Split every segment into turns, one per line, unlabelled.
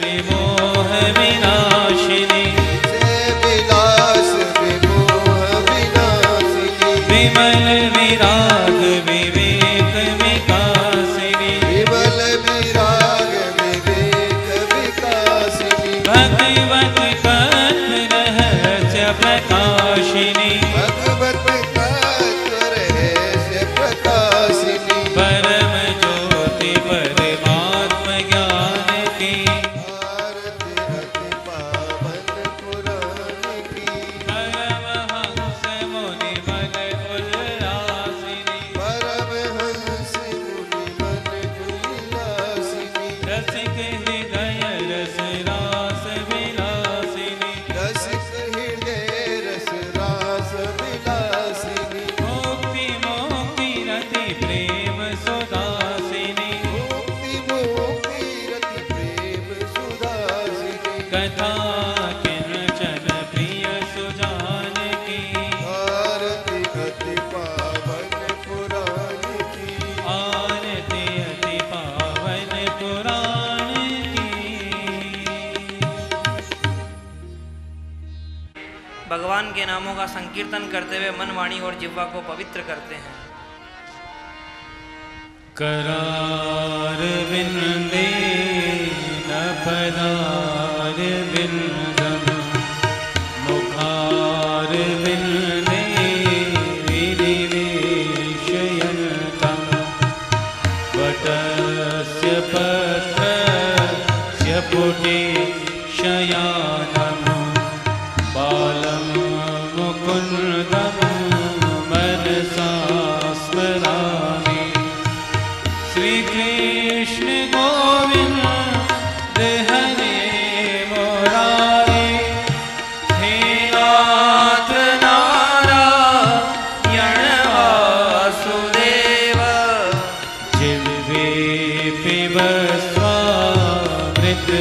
विमोह विनाशिनी
विलास विमोह विनाशिनी
विमल विराग विवेक विकासिनी
विमल विराग विवेक विकासिनी
भगवत तत्व रहस्य प्रकाशिनी
भगवत तत्व रहस्य प्रकाशिनी
परम ज्योति परमात्म ज्ञान की
आरती अति पावन पुराण की
परमहंस मुनि मन उल्लासिनी
परमहंस मुनि मन उल्लासिनी
रसिक हृदय रस रास विलासिनी
रसिक हृदय रस रास विलासिनी
मुक्ति मुक्ति रति प्रेम सुदासिनी
मुक्ति मुक्ति रति प्रेम सुदासिनी
कथा किंचन प्रिय सुजान की
आरती अति पावन पुराण की
आरती अति पावन पुराण की।
भगवान के नामों का संकीर्तन करते हुए मन, वाणी और जिह्वा को पवित्र करते हैं।
करार विंदे न पदार विंदम मुखार विंदे विनिवेशयन्तम् वटस्य पत्रस्य पुटे शयानम् बालं मुकुन्दं मनसा स्मरामि श्री कृष्ण गोविंद हरे मुरारे हे नाथ नारायण वासुदेव जिह्वे पिब स्वामृतमेत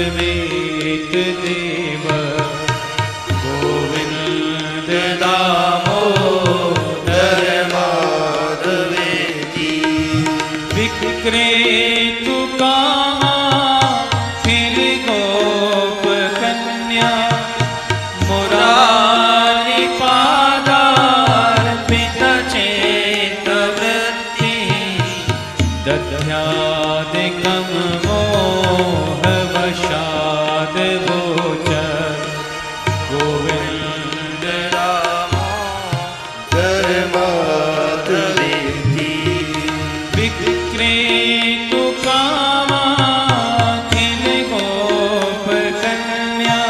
देव गोविंद दामोदर माधवेति विक्रेतु कामा फिर गोप कन्या मुरारी पादार्पित चेत वृत्ति दध्यादिकं मोह वशाद गोचर गोविंद
दामोदर माधवेति
विक्रेतु कामा खिल गोप कन्या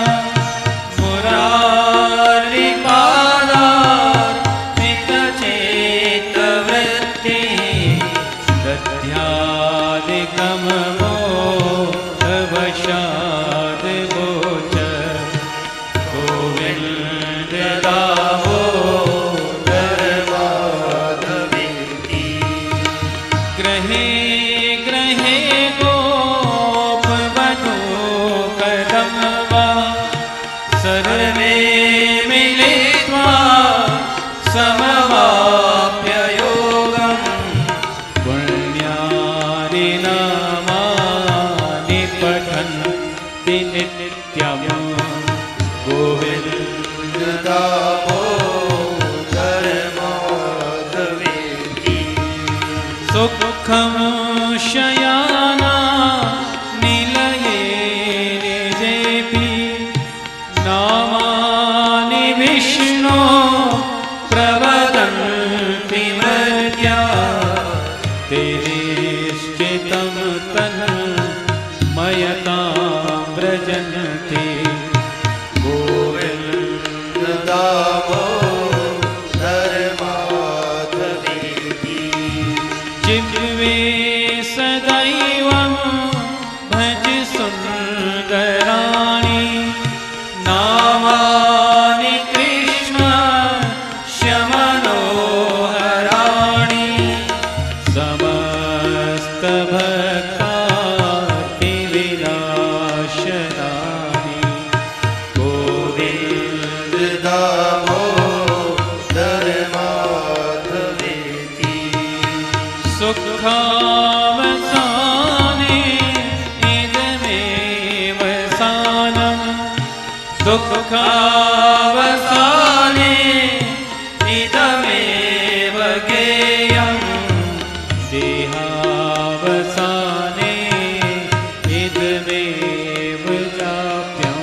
मुरारी पादार्पित चेत वृत्ति दध्यादिकं मोह वशाद गोचर गोविंद दामोदर
माधवेति
ग्रहे ग्रहे गोप वधू कदम्बा सर्वे मिलित्वा समवाप्य योगम् पुण्यानि नामानि पठन्ति नित्यम् गोविंद
दामोदर माधवेति
सुखं शयाना निलये निजेपि नामानि विष्णो प्रवदन्ति मर्त्या तेरेश्चितं तन्मयतां व्रजन्ति
गोविंद दामोदर माधवेति
जिह्वे सदा दुःखावसाने इदमेव गेयं देहावसाने इदमेव चाप्यं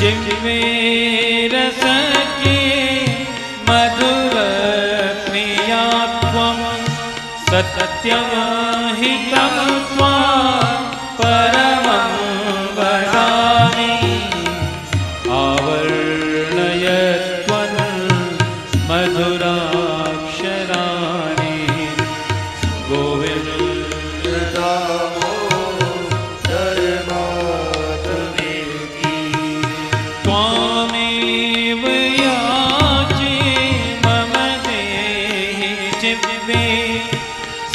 जिह्वे रसके मधुरक्रिया त्वं सत्यमहितं त्वां परमं वदामि आवर्णय त्वं मधुराक्षराणि गोविन्द त्वामेव याचे मम देहि जिह्वे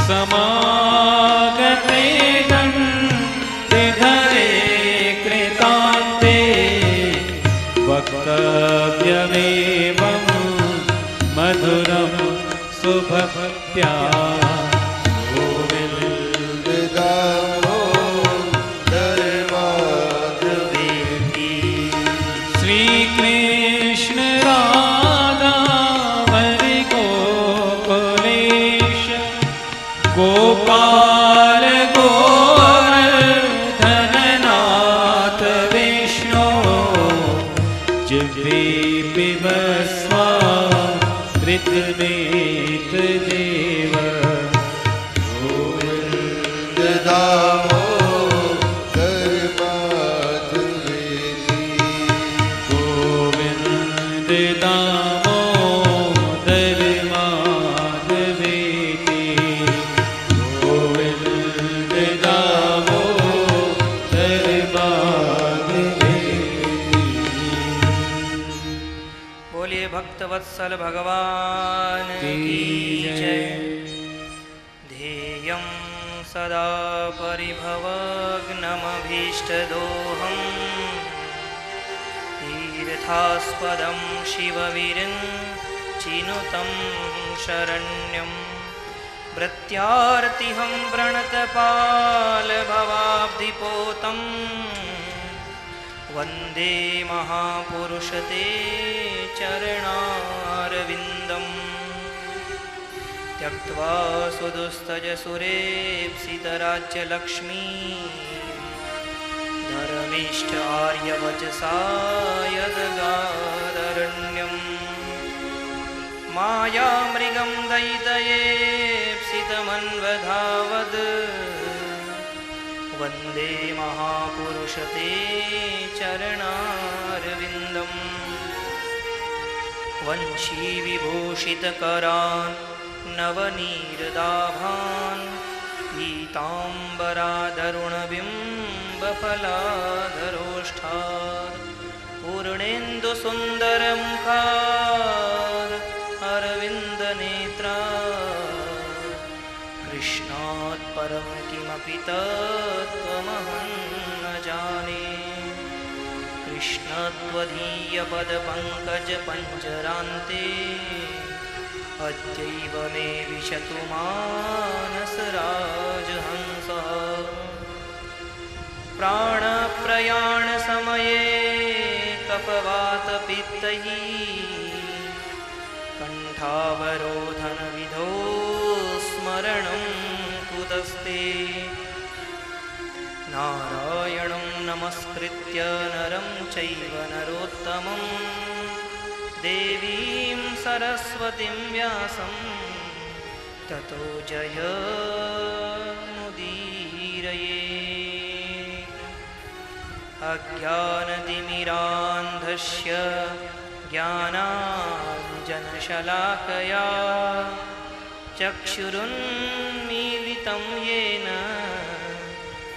समागते दण्डिधरे कृतान्ते वक्तव्यमेवं मधुरं सुभक्त्या श्रीकृष्ण राधा हरि गोकुलेश गोपाल गोवर्धननाथ विष्णु जिह्वे पिबस्वामृतमेत देव गोविन्द दामोदर माधवेति गोविन्द दामोदर माधवेति।
बोलिए भक्तवत्सल भगवान की जय। ध्येयं सदा परिभवग्नमभीष्टदोहम् तीर्थास्पदं शिवविरिञ्चिनुतं शरण्यं प्रत्यार्तिहं प्रणतपालभवाब्धिपोतं वन्दे महापुरुषते चरणारविन्दम् त्यक्त्वा सुदुस्तजसुरेप्सितराज्यलक्ष्मी धर्मिष्ठ आर्यवचसा यदगादरण्यम् मायामृगं दयितयेप्सितमन्वधावद् वन्दे महापुरुषते चरणारविन्दम् वंशीविभूषितकरान् नवनीरदाभान् पीताम्बरादरुणबिम्बफलाधरोष्ठात् पूर्णेन्दुसुन्दरमुखात् अरविन्दनेत्रात् कृष्णात् परं किमपि तत्त्वमहं न जाने कृष्णत्वदीयपदपङ्कजपञ्जरान्ते अद्यैव मे विशतु मानसराजहंसः प्राणप्रयाणसमये कफवातपित्तैः कण्ठावरोधनविधौ स्मरणं कुतस्ते नारायणं नमस्कृत्य नरं चैव नरोत्तमं देवीं सरस्वतीं व्यासं ततो जयमुदीरये। अज्ञानतिमिरान्धस्य ज्ञानाञ्जनशलाकया चक्षुरुन्मीलितं येन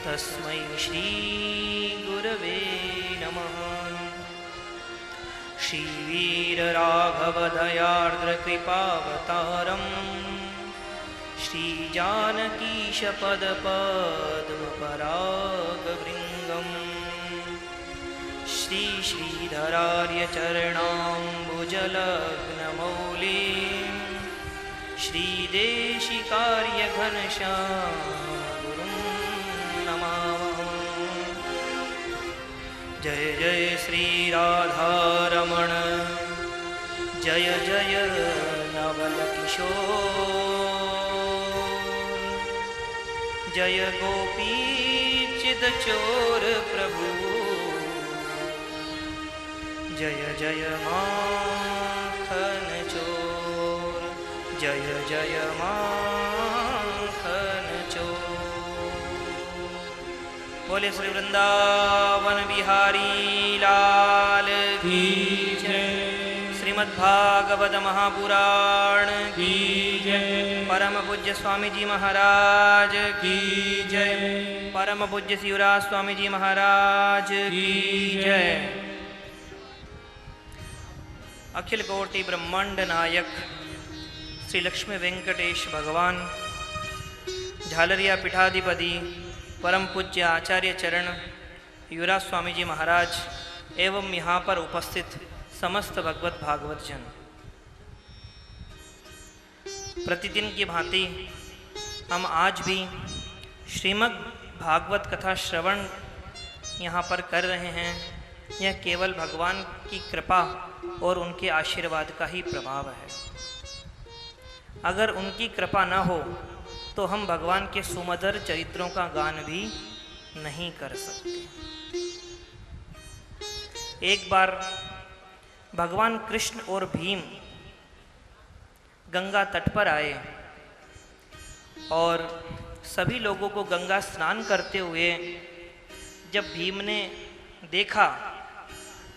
तस्मै श्रीगुरवे नमः। श्रीवीरराघवदयार्द्रकृपावतारम् श्रीजानकीशपदपद्मपरागभृङ्गम् श्रीश्रीधरार्यचरणाम्बुजलग्नमौलिं श्रीदेशिकार्य घनश्याम गुरुं नमामः। जय जय श्री राधारमण जय जय नवल किशोर जय गोपी चिद चोर प्रभु जय जय माखन चोर जय जय माखन चोर। बोले श्री वृंदावन बिहारी लाल की जय। श्रीमद्भागवत महापुराण की जय। परम पूज्य स्वामी जी महाराज की जय। परम पूज्य शिवराज स्वामी जी महाराज की जय। अखिल कोटि ब्रह्मांड नायक श्री लक्ष्मी वेंकटेश भगवान झालरिया पीठाधिपति परम पूज्य आचार्य चरण युवराज स्वामी जी महाराज एवं यहाँ पर उपस्थित समस्त भगवत भागवत जन, प्रतिदिन की भांति हम आज भी श्रीमद् भागवत कथा श्रवण यहाँ पर कर रहे हैं। यह केवल भगवान की कृपा और उनके आशीर्वाद का ही प्रभाव है। अगर उनकी कृपा न हो तो हम भगवान के सुमधुर चरित्रों का गान भी नहीं कर सकते। एक बार भगवान कृष्ण और भीम गंगा तट पर आए और सभी लोगों को गंगा स्नान करते हुए जब भीम ने देखा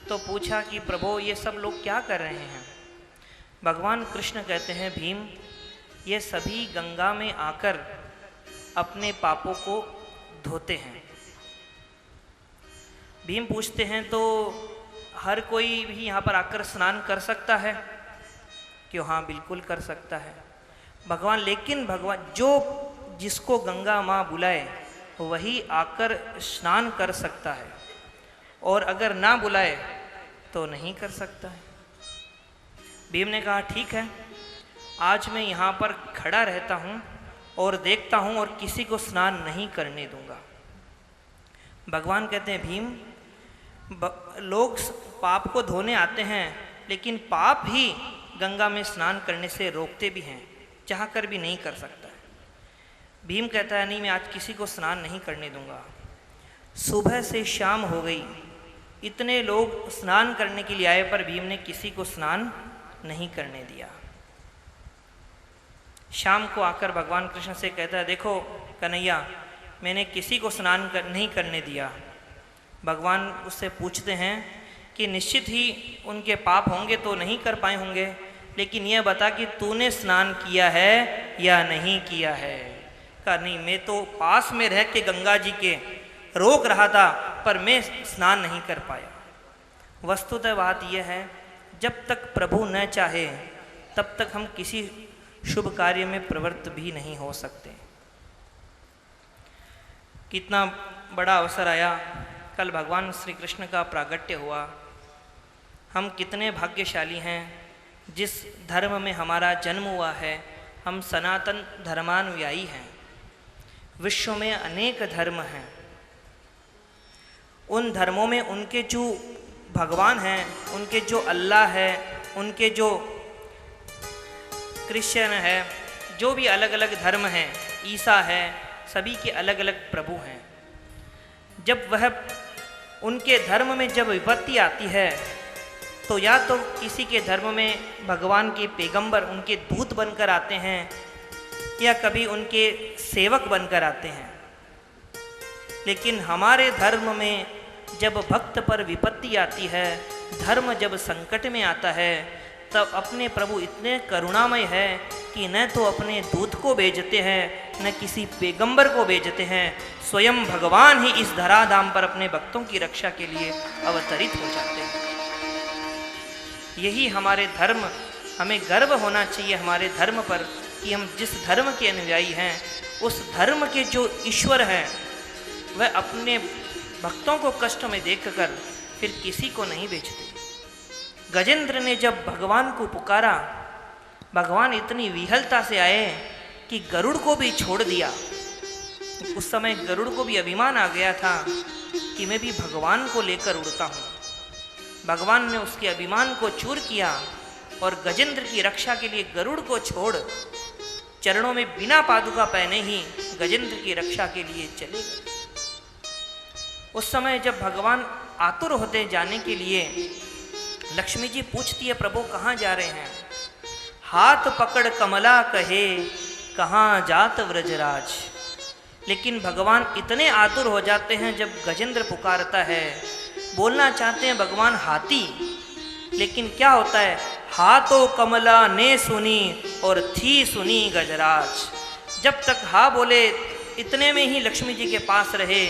तो पूछा कि प्रभु ये सब लोग क्या कर रहे हैं। भगवान कृष्ण कहते हैं भीम ये सभी गंगा में आकर अपने पापों को धोते हैं। भीम पूछते हैं तो हर कोई भी यहाँ पर आकर स्नान कर सकता है? क्यों, हाँ बिल्कुल कर सकता है भगवान। लेकिन भगवान जो जिसको गंगा माँ बुलाए वही आकर स्नान कर सकता है और अगर ना बुलाए तो नहीं कर सकता है। भीम ने कहा ठीक है, आज मैं यहाँ पर खड़ा रहता हूँ और देखता हूँ और किसी को स्नान नहीं करने दूंगा। भगवान कहते हैं भीम लोग पाप को धोने आते हैं लेकिन पाप ही गंगा में स्नान करने से रोकते भी हैं, चाहकर भी नहीं कर सकता है। भीम कहता है नहीं मैं आज किसी को स्नान नहीं करने दूंगा। सुबह से शाम हो गई, इतने लोग स्नान करने के लिए आए पर भीम ने किसी को स्नान नहीं करने दिया। शाम को आकर भगवान कृष्ण से कहता है देखो कन्हैया मैंने किसी को स्नान नहीं करने दिया। भगवान उससे पूछते हैं कि निश्चित ही उनके पाप होंगे तो नहीं कर पाए होंगे, लेकिन यह बता कि तूने स्नान किया है या नहीं किया है। कहा नहीं मैं तो पास में रह के गंगा जी के रोक रहा था पर मैं स्नान नहीं कर पाया। वस्तुतः बात यह है जब तक प्रभु न चाहे तब तक हम किसी शुभ कार्य में प्रवृत्त भी नहीं हो सकते। कितना बड़ा अवसर आया, कल भगवान श्री कृष्ण का प्रागट्य हुआ। हम कितने भाग्यशाली हैं जिस धर्म में हमारा जन्म हुआ है। हम सनातन धर्मानुयायी हैं। विश्व में अनेक धर्म हैं, उन धर्मों में उनके जो भगवान हैं, उनके जो अल्लाह है, उनके जो क्रिश्चियन है, जो भी अलग अलग धर्म हैं, ईसा है, सभी के अलग अलग प्रभु हैं। जब वह उनके धर्म में जब विपत्ति आती है तो या तो किसी के धर्म में भगवान के पैगंबर उनके दूत बनकर आते हैं या कभी उनके सेवक बनकर आते हैं। लेकिन हमारे धर्म में जब भक्त पर विपत्ति आती है, धर्म जब संकट में आता है, तब अपने प्रभु इतने करुणामय है कि न तो अपने दूत को भेजते हैं न किसी पैगंबर को भेजते हैं, स्वयं भगवान ही इस धराधाम पर अपने भक्तों की रक्षा के लिए अवतरित हो जाते हैं। यही हमारे धर्म, हमें गर्व होना चाहिए हमारे धर्म पर कि हम जिस धर्म के अनुयायी हैं उस धर्म के जो ईश्वर हैं वह अपने भक्तों को कष्ट में देखकर फिर किसी को नहीं भेजते। गजेंद्र ने जब भगवान को पुकारा भगवान इतनी विहलता से आए कि गरुड़ को भी छोड़ दिया। उस समय गरुड़ को भी अभिमान आ गया था कि मैं भी भगवान को लेकर उड़ता हूँ। भगवान ने उसके अभिमान को चूर किया और गजेंद्र की रक्षा के लिए गरुड़ को छोड़ चरणों में बिना पादुका पहने ही गजेंद्र की रक्षा के लिए चले गए। उस समय जब भगवान आतुर होते जाने के लिए, लक्ष्मी जी पूछती है प्रभु कहाँ जा रहे हैं? हाथ पकड़ कमला कहे कहाँ जात व्रजराज। लेकिन भगवान इतने आतुर हो जाते हैं जब गजेंद्र पुकारता है, बोलना चाहते हैं भगवान हाथी, लेकिन क्या होता है, हाथों कमला ने सुनी और थी सुनी गजराज। जब तक हा बोले इतने में ही लक्ष्मी जी के पास रहे,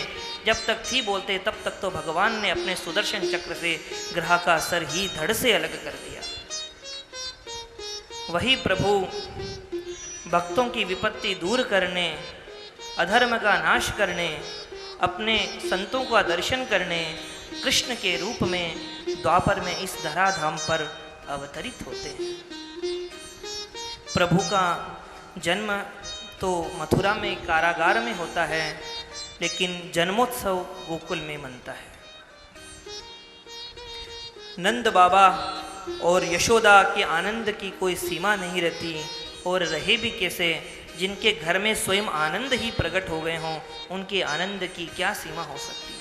जब तक थी बोलते तब तक तो भगवान ने अपने सुदर्शन चक्र से ग्रह का सर ही धड़ से अलग कर दिया। वही प्रभु भक्तों की विपत्ति दूर करने, अधर्म का नाश करने, अपने संतों का दर्शन करने कृष्ण के रूप में द्वापर में इस धराधाम पर अवतरित होते हैं। प्रभु का जन्म तो मथुरा में कारागार में होता है, लेकिन जन्मोत्सव गोकुल में मनता है। नंद बाबा और यशोदा के आनंद की कोई सीमा नहीं रहती, और रहे भी कैसे, जिनके घर में स्वयं आनंद ही प्रकट हो गए हों, उनके आनंद की क्या सीमा हो सकती है।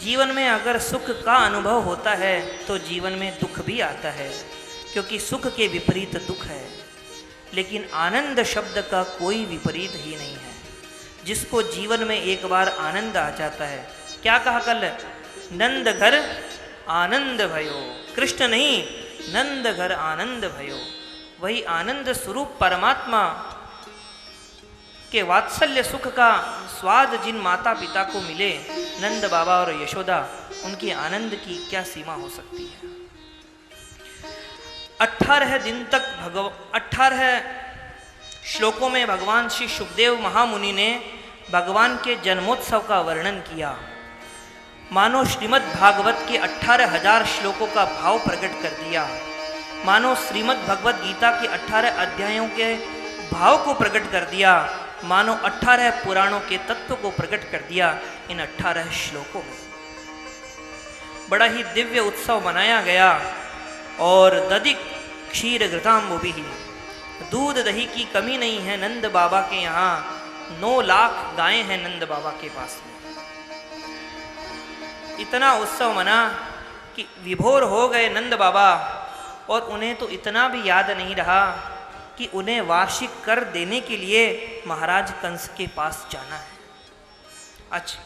जीवन में अगर सुख का अनुभव होता है तो जीवन में दुख भी आता है, क्योंकि सुख के विपरीत दुख है, लेकिन आनंद शब्द का कोई विपरीत ही नहीं है। जिसको जीवन में एक बार आनंद आ जाता है, क्या कहा कल, नंद घर आनंद भयो, कृष्ण नहीं नंद घर आनंद भयो। वही आनंद स्वरूप परमात्मा के वात्सल्य सुख का स्वाद जिन माता पिता को मिले, नंद बाबा और यशोदा, उनके आनंद की क्या सीमा हो सकती है। 18 दिन तक 18 श्लोकों में भगवान श्री सुखदेव महामुनि ने भगवान के जन्मोत्सव का वर्णन किया। मानो श्रीमद् भागवत के 18,000 श्लोकों का भाव प्रकट कर दिया। मानो श्रीमद् भगवत गीता के 18 अध्यायों के भाव को प्रकट कर दिया। मानो 18 पुराणों के तत्व को प्रकट कर दिया इन 18 श्लोकों में। बड़ा ही दिव्य उत्सव मनाया गया। और दधिक क्षीर घृताम्बुभि, दूध दही की कमी नहीं है नंद बाबा के यहाँ। 9 लाख गायें हैं नंद बाबा के पास में। इतना उत्सव मना कि विभोर हो गए नंद बाबा, और उन्हें तो इतना भी याद नहीं रहा कि उन्हें वार्षिक कर देने के लिए महाराज कंस के पास जाना है। अच्छा,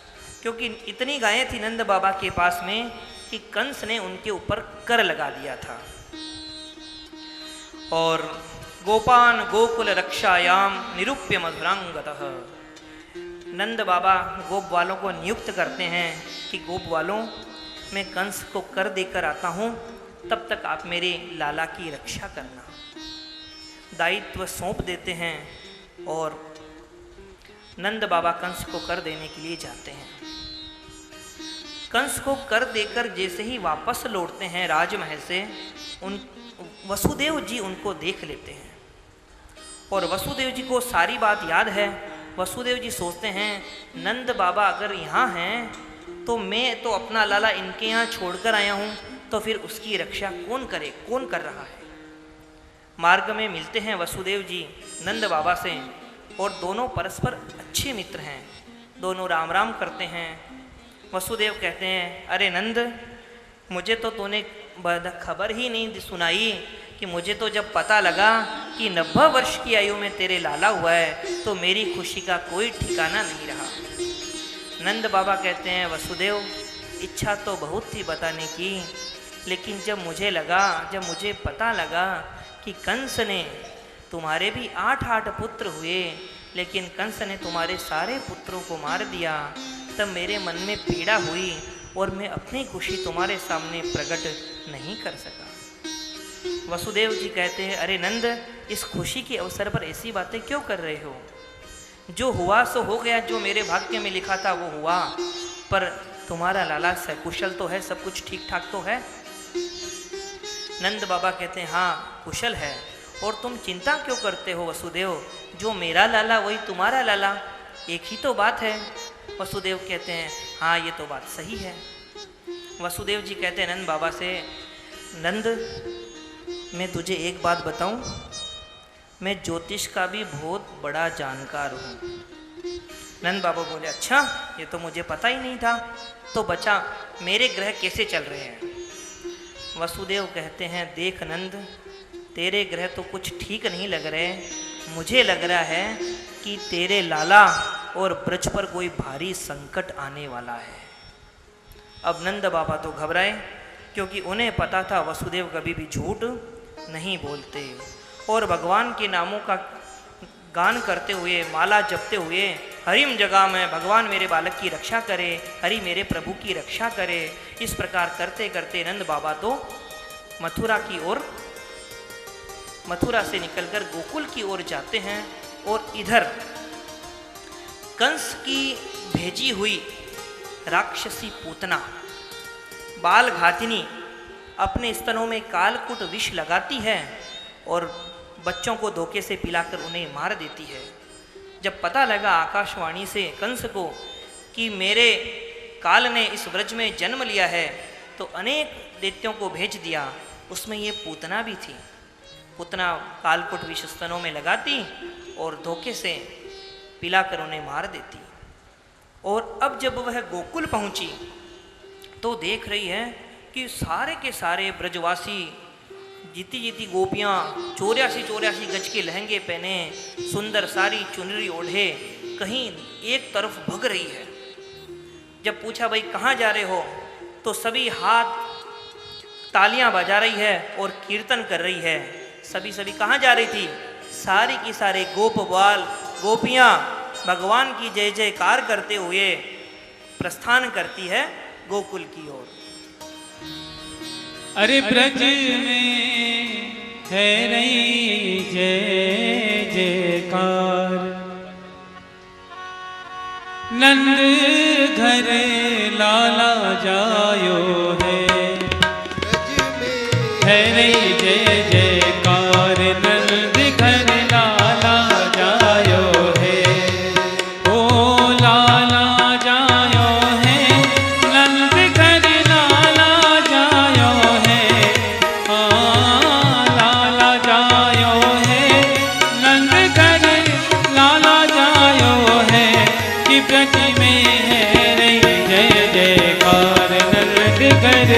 क्योंकि इतनी गायें थी नंद बाबा के पास में कि कंस ने उनके ऊपर कर लगा दिया था। और गोपान गोकुल रक्षायाम निरूप्य मधुरांगतः, नंद बाबा गोप वालों को नियुक्त करते हैं कि गोप वालों, मैं कंस को कर देकर आता हूँ, तब तक आप मेरे लाला की रक्षा करना। दायित्व सौंप देते हैं और नंद बाबा कंस को कर देने के लिए जाते हैं। कंस को कर देकर जैसे ही वापस लौटते हैं राजमहल से, उन वसुदेव जी उनको देख लेते हैं। और वसुदेव जी को सारी बात याद है। वसुदेव जी सोचते हैं नंद बाबा अगर यहाँ हैं तो मैं तो अपना लाला इनके यहाँ छोड़कर आया हूँ, तो फिर उसकी रक्षा कौन करे, कौन कर रहा है। मार्ग में मिलते हैं वसुदेव जी नंद बाबा से, और दोनों परस्पर अच्छे मित्र हैं। दोनों राम राम करते हैं। वसुदेव कहते हैं, अरे नंद, मुझे तो तूने खबर ही नहीं सुनाई कि मुझे तो जब पता लगा कि 90 वर्ष की आयु में तेरे लाला हुआ है तो मेरी खुशी का कोई ठिकाना नहीं रहा। नंद बाबा कहते हैं, वसुदेव, इच्छा तो बहुत थी बताने की, लेकिन जब मुझे पता लगा कि कंस ने, तुम्हारे भी 8 पुत्र हुए, लेकिन कंस ने तुम्हारे सारे पुत्रों को मार दिया, तब मेरे मन में पीड़ा हुई और मैं अपनी खुशी तुम्हारे सामने प्रकट नहीं कर सका। वसुदेव जी कहते हैं, अरे नंद, इस खुशी के अवसर पर ऐसी बातें क्यों कर रहे हो? जो हुआ सो हो गया, जो मेरे भाग्य में लिखा था वो हुआ, पर तुम्हारा लाला सकुशल तो है, सब कुछ ठीक ठाक तो है। नंद बाबा कहते हैं हाँ कुशल है, और तुम चिंता क्यों करते हो वसुदेव, जो मेरा लाला वही तुम्हारा लाला, एक ही तो बात है। वसुदेव कहते हैं हाँ ये तो बात सही है। वसुदेव जी कहते हैं नंद बाबा से, नंद मैं तुझे एक बात बताऊं, मैं ज्योतिष का भी बहुत बड़ा जानकार हूँ। नंद बाबा बोले अच्छा, ये तो मुझे पता ही नहीं था, तो बचा मेरे ग्रह कैसे चल रहे हैं। वसुदेव कहते हैं देख नंद, तेरे ग्रह तो कुछ ठीक नहीं लग रहे, मुझे लग रहा है कि तेरे लाला और ब्रज पर कोई भारी संकट आने वाला है। अब नंद बाबा तो घबराए, क्योंकि उन्हें पता था वसुदेव कभी भी झूठ नहीं बोलते, और भगवान के नामों का गान करते हुए, माला जपते हुए, हरिम जगह में भगवान मेरे बालक की रक्षा करे, हरि मेरे प्रभु की रक्षा करे, इस प्रकार करते करते नंद बाबा तो मथुरा की ओर, मथुरा से निकलकर गोकुल की ओर जाते हैं। और इधर कंस की भेजी हुई राक्षसी पूतना बाल घातिनी अपने स्तनों में कालकुट विष लगाती है और बच्चों को धोखे से पिलाकर उन्हें मार देती है। जब पता लगा आकाशवाणी से कंस को कि मेरे काल ने इस व्रज में जन्म लिया है, तो अनेक दैत्यों को भेज दिया, उसमें ये पूतना भी थी। पूतना कालकुट विष स्तनों में लगाती और धोखे से पिलाकर उन्हें मार देती। और अब जब वह गोकुल पहुंची तो देख रही है कि सारे के सारे ब्रजवासी, जीती जीती गोपियाँ 84 गज के लहंगे पहने, सुंदर सारी चुनरी ओढ़े, कहीं एक तरफ भग रही है। जब पूछा भाई कहाँ जा रहे हो, तो सभी हाथ तालियां बजा रही है और कीर्तन कर रही है। सभी कहाँ जा रही थी, सारी की सारे गोप बाल गोपियाँ भगवान की जय जयकार करते हुए प्रस्थान करती है गोकुल की ओर।
अरे ब्रज में है रही जय जयकार, नंद घर लाला जायो है, है रही जय जयकार, नंद घर लाला जायो है, ओ लाला जायो है, नंद घर लाला जायो है, लाला जायो है, नंद घर लाला जायो है, कि ब्रज में है रही जय जयकार, नंद घर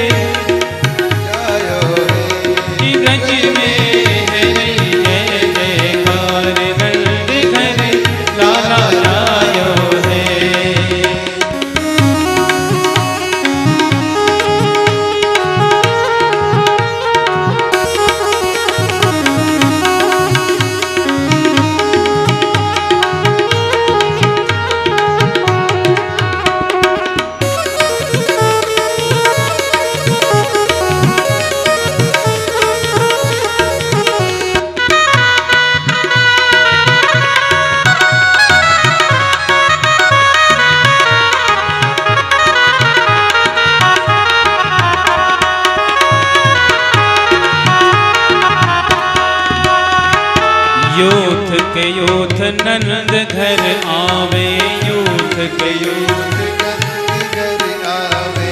यूथ नंद घर आवे, यूथ के यूथ
नंद घर आवे,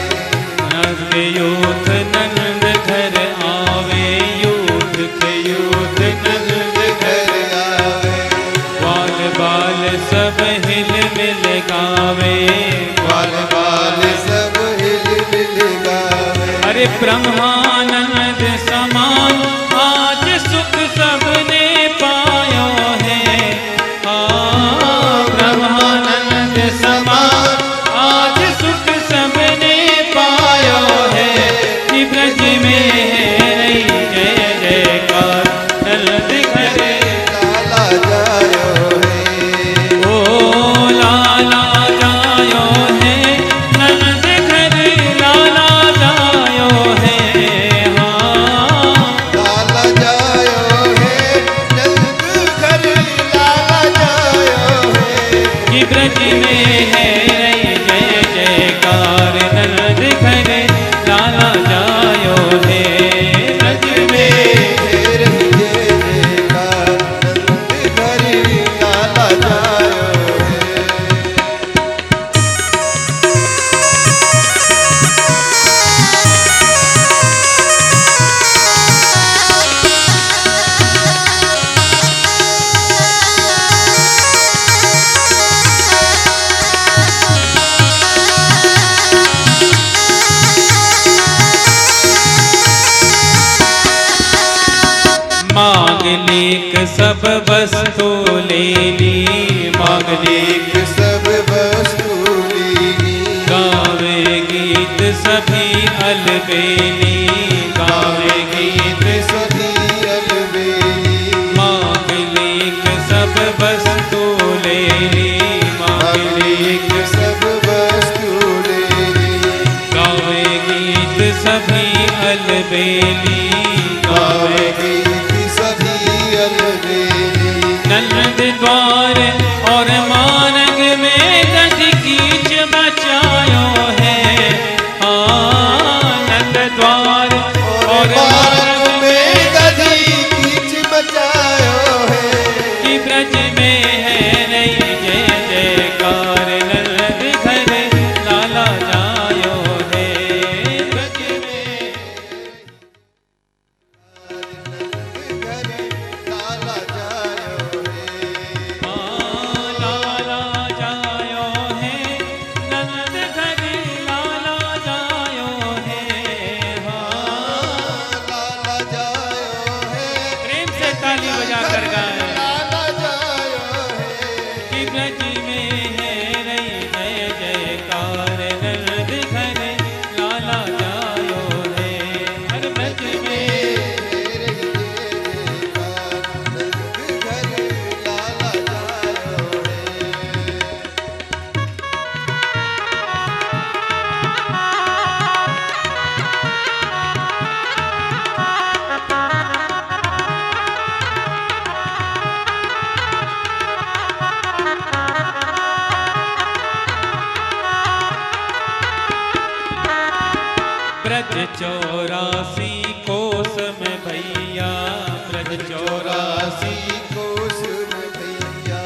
नंद यूथ नंद घर आवे, यूथ के यूथ नंद घर
आवे,
बाल बाल सब हिल मिल गावे,
बाल बाल सब हिल मिल गावे।
अरे ब्रह्मानंद समान आज सुख सबने पायो है, ब्रह्मानंद समान आज सुख सबने पायो है, कि ब्रज में है रही जय जयकार, नंद घर
लाला जायो है,
ओ लाला जायो है, नंद घर लाला जायो है, हाँ मांगलिक सब वस्तु ले ली,
मांगलिक सब वस्तु लीनी,
गावे गीत सभी अलबेली, गावे गीत
सभी अलबेली,
मांगलिक सब वस्तु ले ली, मांगलिक
सब वस्तु लेनी,
गावे गीत सभी अलबेली,
गावे गीत सभी अलबेली।
नंद द्वार और मानग में गज कीच मचायो है, नंद द्वार और
मार्ग में गधी कीच बचायो है,
कि ब्रज में है रही जय जयकार, नंद घर लाला जायो है, ब्रज में
घर लाला जायो है,
लाला जायो है, नंद घर लाला जायो है,
लाला जायो है,
प्रेम से ताली बजा कर गाए,
लाला जायो है,
कि ब्रज में है रही जय जयकार, नंद घर लाला जायो है, हर ब्रज में
तेरे ही घर लाला जायो है।
ब्रज 84 कोस में भैया, ब्रज 84
कोस में भैया,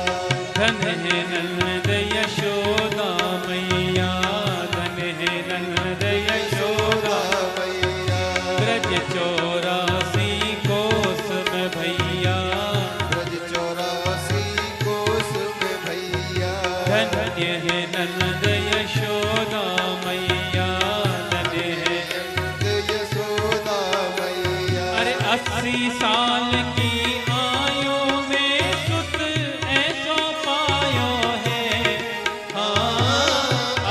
धन है नंद यशोदा मैया, धन है नंद यशोदा,
भैया,
ब्रज 84 कोस में भैया,
ब्रज 84 कोस में भैया,
धन्य है नंद यशोदा मैया, धन्य है।
यशोदा मैया,
अरे 80 साल की आयु में सुत ऐसो पायो है,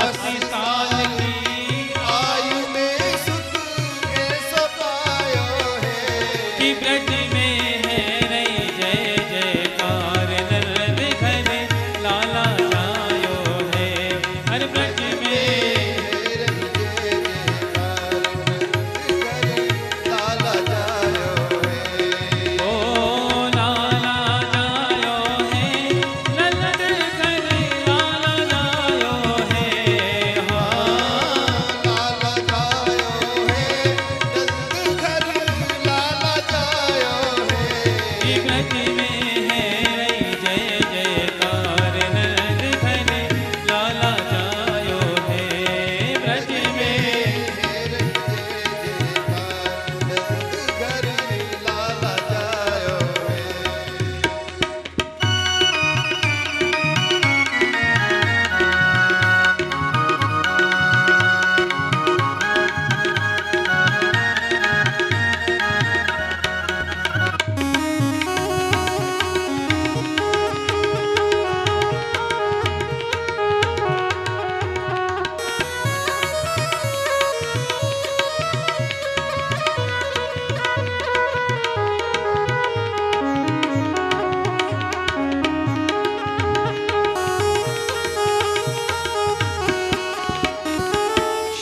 80 साल की
आयु में सुख ऐसो पायो है,
कि ब्रज में है रही जय जयकार, नंद घर लाला जायो है, हर ब्रज में
लाला जायो है,
ओ लाला जायो है, नंद घर लाला जायो है,
लाला जायो है, नंद घर लाला जायो है,
कि ब्रज में है रही जय जयकार, नंद घर लाला जायो है, ब्रज में
घर लाला जायो है।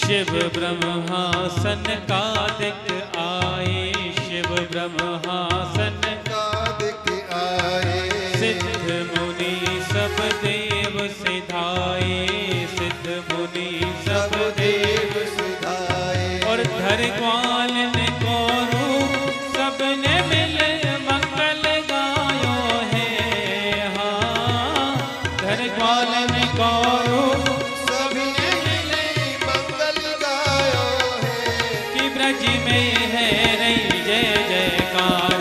शिव ब्रह्मासन कादिक आए, शिव ब्रह्मासन
कादिक आए,
सिद्ध मुनि सब देव सिधाए, सिद्ध मुनि सब देव,
देव सुधाए,
और धर ग्वाल ने कोरू सबने मिल मंगल गायो है, धर ग्वाल ने कोरू
सभी ने मिले मंगल गायो है,
कि ब्रज में है रही जय जयकार,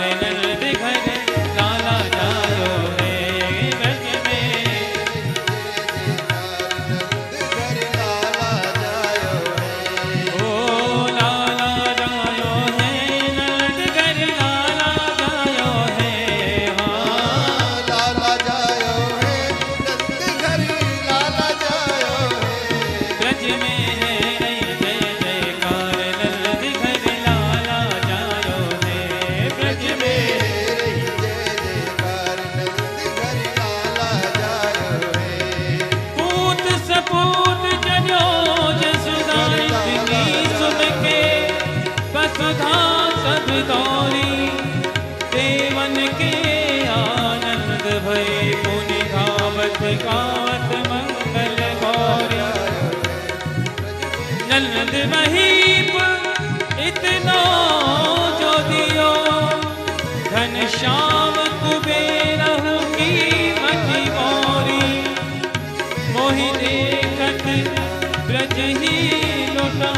के आनंद भई पुनि गावत गावत मंगल गौरी नंद महीप इतना जो दियो घन श्याम कुबेर की मति मोरी मोहि देखत ब्रज ही लुटा